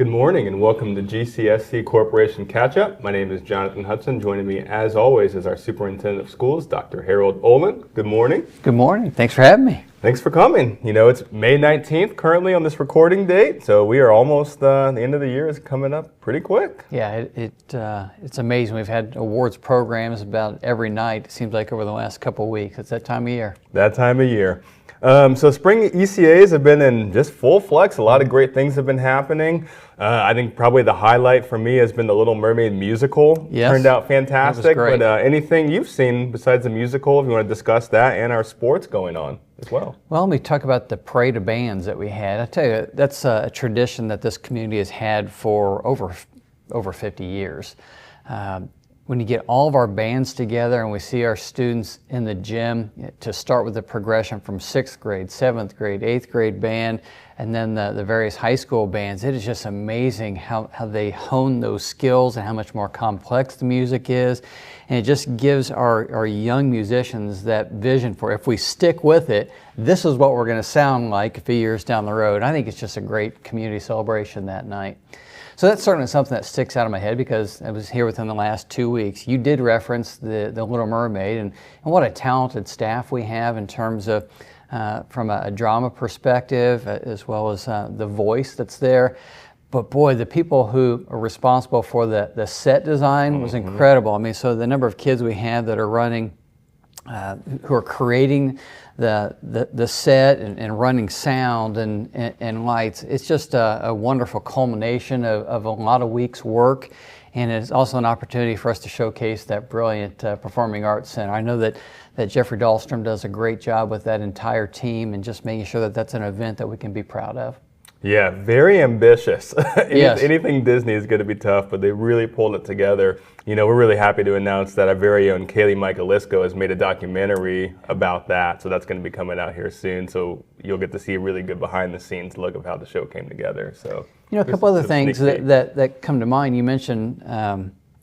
Good morning and welcome to GCSC Corporation Catchup. My name is Jonathan Hudson. Joining me as always is our Superintendent of Schools, Dr. Harold Olin. Good morning. Good morning. Thanks for having me. Thanks for coming. You know, it's May 19th currently on this recording date, so we are almost, the end of the year is coming up pretty quick. Yeah, it's amazing. We've had awards programs about every night, it seems like, over the last couple of weeks. It's that time of year. That time of year. So Sprig ECAs have been in just full flex. A lot of great things have been happening. I think probably the highlight for me has been the Little Mermaid musical. Yes, turned out fantastic. that was great. But anything you've seen besides the musical, if you want to discuss that and our sports going on as well. Well, let me talk about the parade of bands that we had. I tell you, that's a tradition that this community has had for over 50 years. When you get all of our bands together and we see our students in the gym, to start with the progression from 6th grade, 7th grade, 8th grade band, and then the various high school bands, it is just amazing how they hone those skills and how much more complex the music is. And it just gives our young musicians that vision for, if we stick with it, this is what we're going to sound like a few years down the road. I think it's just a great community celebration that night. So that's certainly something that sticks out of my head because I was here within the last 2 weeks. You did reference the Little Mermaid and what a talented staff we have in terms of from a drama perspective as well as the voice that's there. But boy, the people who are responsible for the set design was incredible. I mean, so the number of kids we have that are running, who are creating the set and running sound and lights, it's just a wonderful culmination of a lot of weeks' work, and it's also an opportunity for us to showcase that brilliant Performing Arts Center. I know that Jeffrey Dahlstrom does a great job with that entire team and just making sure that that's an event that we can be proud of. Yeah, very ambitious. Yes. Anything Disney is going to be tough, but they really pulled it together. You know, we're really happy to announce that our very own Kaylee Michaelisco has made a documentary about that, so that's going to be coming out here soon. So you'll get to see a really good behind-the-scenes look of how the show came together. So, you know, a couple other things that come to mind. You mentioned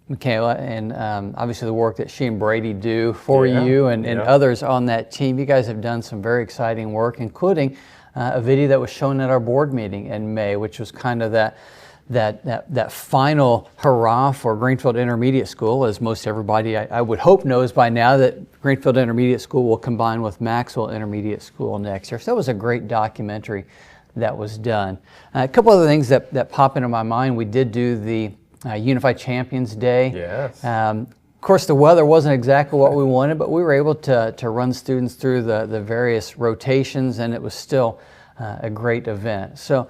Michaela and obviously the work that she and Brady do for you and others on that team. You guys have done some very exciting work, including a video that was shown at our board meeting in May, which was kind of that final hurrah for Greenfield Intermediate School. As most everybody I would hope knows by now, that Greenfield Intermediate School will combine with Maxwell Intermediate School next year. So that was a great documentary that was done. A couple other things that pop into my mind. We did do the Unified Champions Day. Yes. Of course, the weather wasn't exactly what we wanted, but we were able to run students through the various rotations, and it was still a great event. So,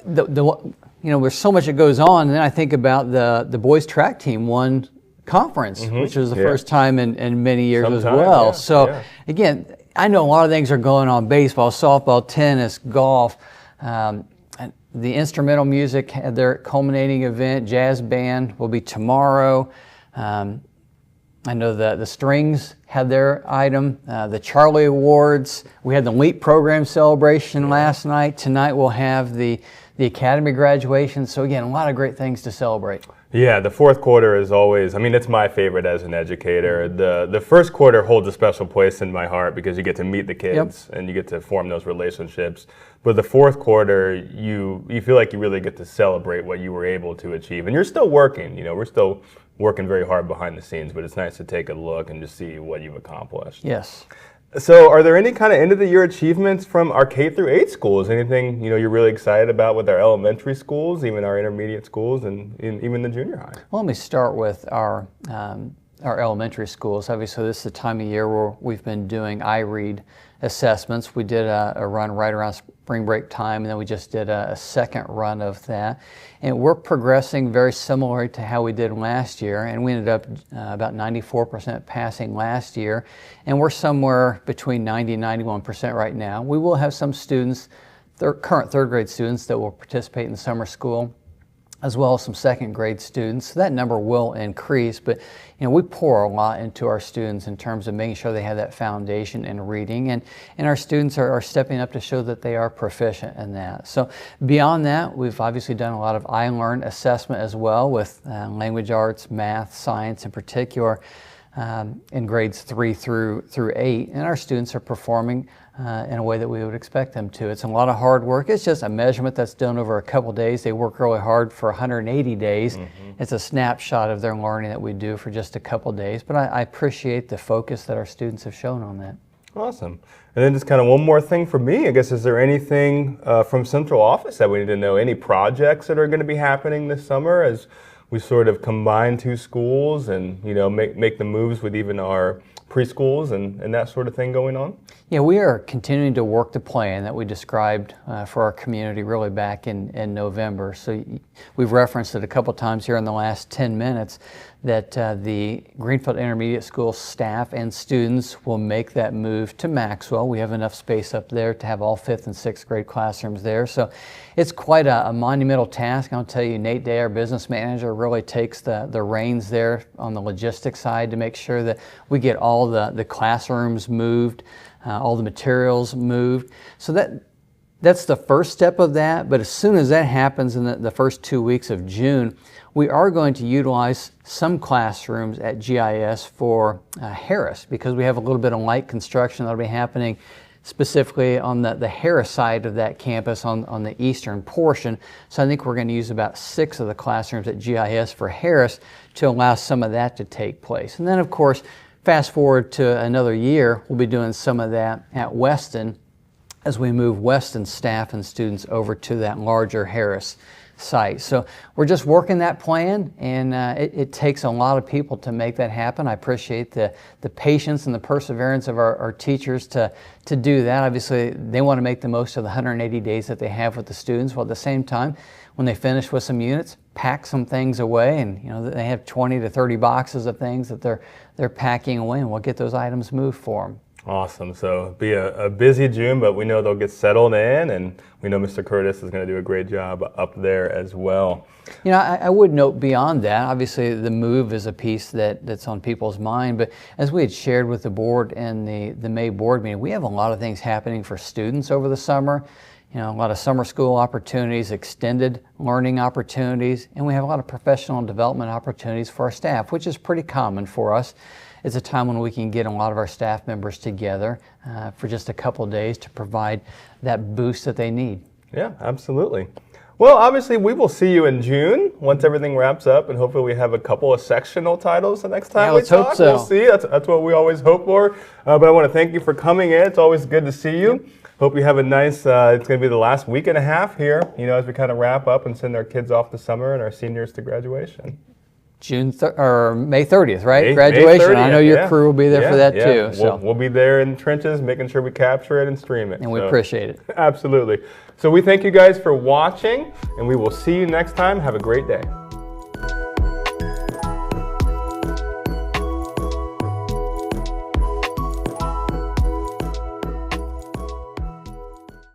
you know, there's so much that goes on, and then I think about the boys track team won conference, which was the first time in many years as well. Again, I know a lot of things are going on: baseball, softball, tennis, golf. The instrumental music had their culminating event. Jazz band will be tomorrow. I know the strings had their item. The Charlie Awards. We had the LEAP program celebration last night. Tonight we'll have the Academy graduation. So again, a lot of great things to celebrate. Yeah, the fourth quarter is always, I mean, it's my favorite as an educator. The first quarter holds a special place in my heart because you get to meet the kids and you get to form those relationships. But the fourth quarter, you feel like you really get to celebrate what you were able to achieve. And you're still working, you know, we're still working very hard behind the scenes, but it's nice to take a look and just see what you've accomplished. Yes. So are there any kind of end of the year achievements from our K through 8 schools? Anything, you know, you're really excited about with our elementary schools, even our intermediate schools, and even the junior high? Well, let me start with our elementary schools. Obviously, this is the time of year where we've been doing iRead assessments. We did a run right around spring break time, and then we just did a second run of that. And we're progressing very similar to how we did last year, and we ended up about 94% passing last year, and we're somewhere between 90 and 91% right now. We will have some students, current third grade students, that will participate in summer school, as well as some second grade students. So that number will increase, but you know, we pour a lot into our students in terms of making sure they have that foundation in reading, and our students are stepping up to show that they are proficient in that. So beyond that, we've obviously done a lot of iLearn assessment as well with language arts, math, science in particular. in grades 3 through 8, and our students are performing in a way that we would expect them to. It's a lot of hard work. It's just a measurement that's done over a couple days. They work really hard for 180 days. It's a snapshot of their learning that we do for just a couple days, but I appreciate the focus that our students have shown on that. Awesome. And then just kind of one more thing for me, I guess, is there anything from central office that we need to know? Any projects that are going to be happening this summer as we sort of combine two schools and, you know, make the moves with even our preschools and that sort of thing going on? Yeah, we are continuing to work the plan that we described for our community really back in November. So we've referenced it a couple times here in the last 10 minutes that the Greenfield Intermediate School staff and students will make that move to Maxwell. We have enough space up there to have all 5th and 6th grade classrooms there. So it's quite a monumental task. I'll tell you, Nate Day, our business manager, really takes the reins there on the logistics side to make sure that we get all the classrooms moved, all the materials moved. So that's the first step of that, but as soon as that happens in the first 2 weeks of June, we are going to utilize some classrooms at GIS for Harris, because we have a little bit of light construction that'll be happening specifically on the Harris side of that campus on the eastern portion. So I think we're going to use about 6 of the classrooms at GIS for Harris to allow some of that to take place. And then of course, fast forward to another year, we'll be doing some of that at Weston as we move Weston staff and students over to that larger Harris site. So we're just working that plan, and it takes a lot of people to make that happen. I appreciate the patience and the perseverance of our teachers to do that. Obviously, they want to make the most of the 180 days that they have with the students, while at the same time, when they finish with some units, pack some things away, and you know they have 20 to 30 boxes of things that they're packing away, and we'll get those items moved for them. Awesome. So it'll be a busy June, but we know they'll get settled in, and we know Mr. Curtis is going to do a great job up there as well. You know, I would note beyond that, obviously the move is a piece that's on people's mind, but as we had shared with the board in the May board meeting, we have a lot of things happening for students over the summer. You know, a lot of summer school opportunities, extended learning opportunities, and we have a lot of professional development opportunities for our staff, which is pretty common for us. It's a time when we can get a lot of our staff members together for just a couple of days to provide that boost that they need. Yeah, absolutely. Well, obviously, we will see you in June once everything wraps up, and hopefully we have a couple of sectional titles the next time we talk. Hope so. We'll see. That's what we always hope for. But I want to thank you for coming in. It's always good to see you. Yep. Hope you have a nice, it's going to be the last week and a half here, you know, as we kind of wrap up and send our kids off to summer and our seniors to graduation. May 30th, right? Graduation. May 30th, I know your crew will be there for that too. So we'll be there in the trenches, making sure we capture it and stream it. And we appreciate it. Absolutely. So we thank you guys for watching, and we will see you next time. Have a great day.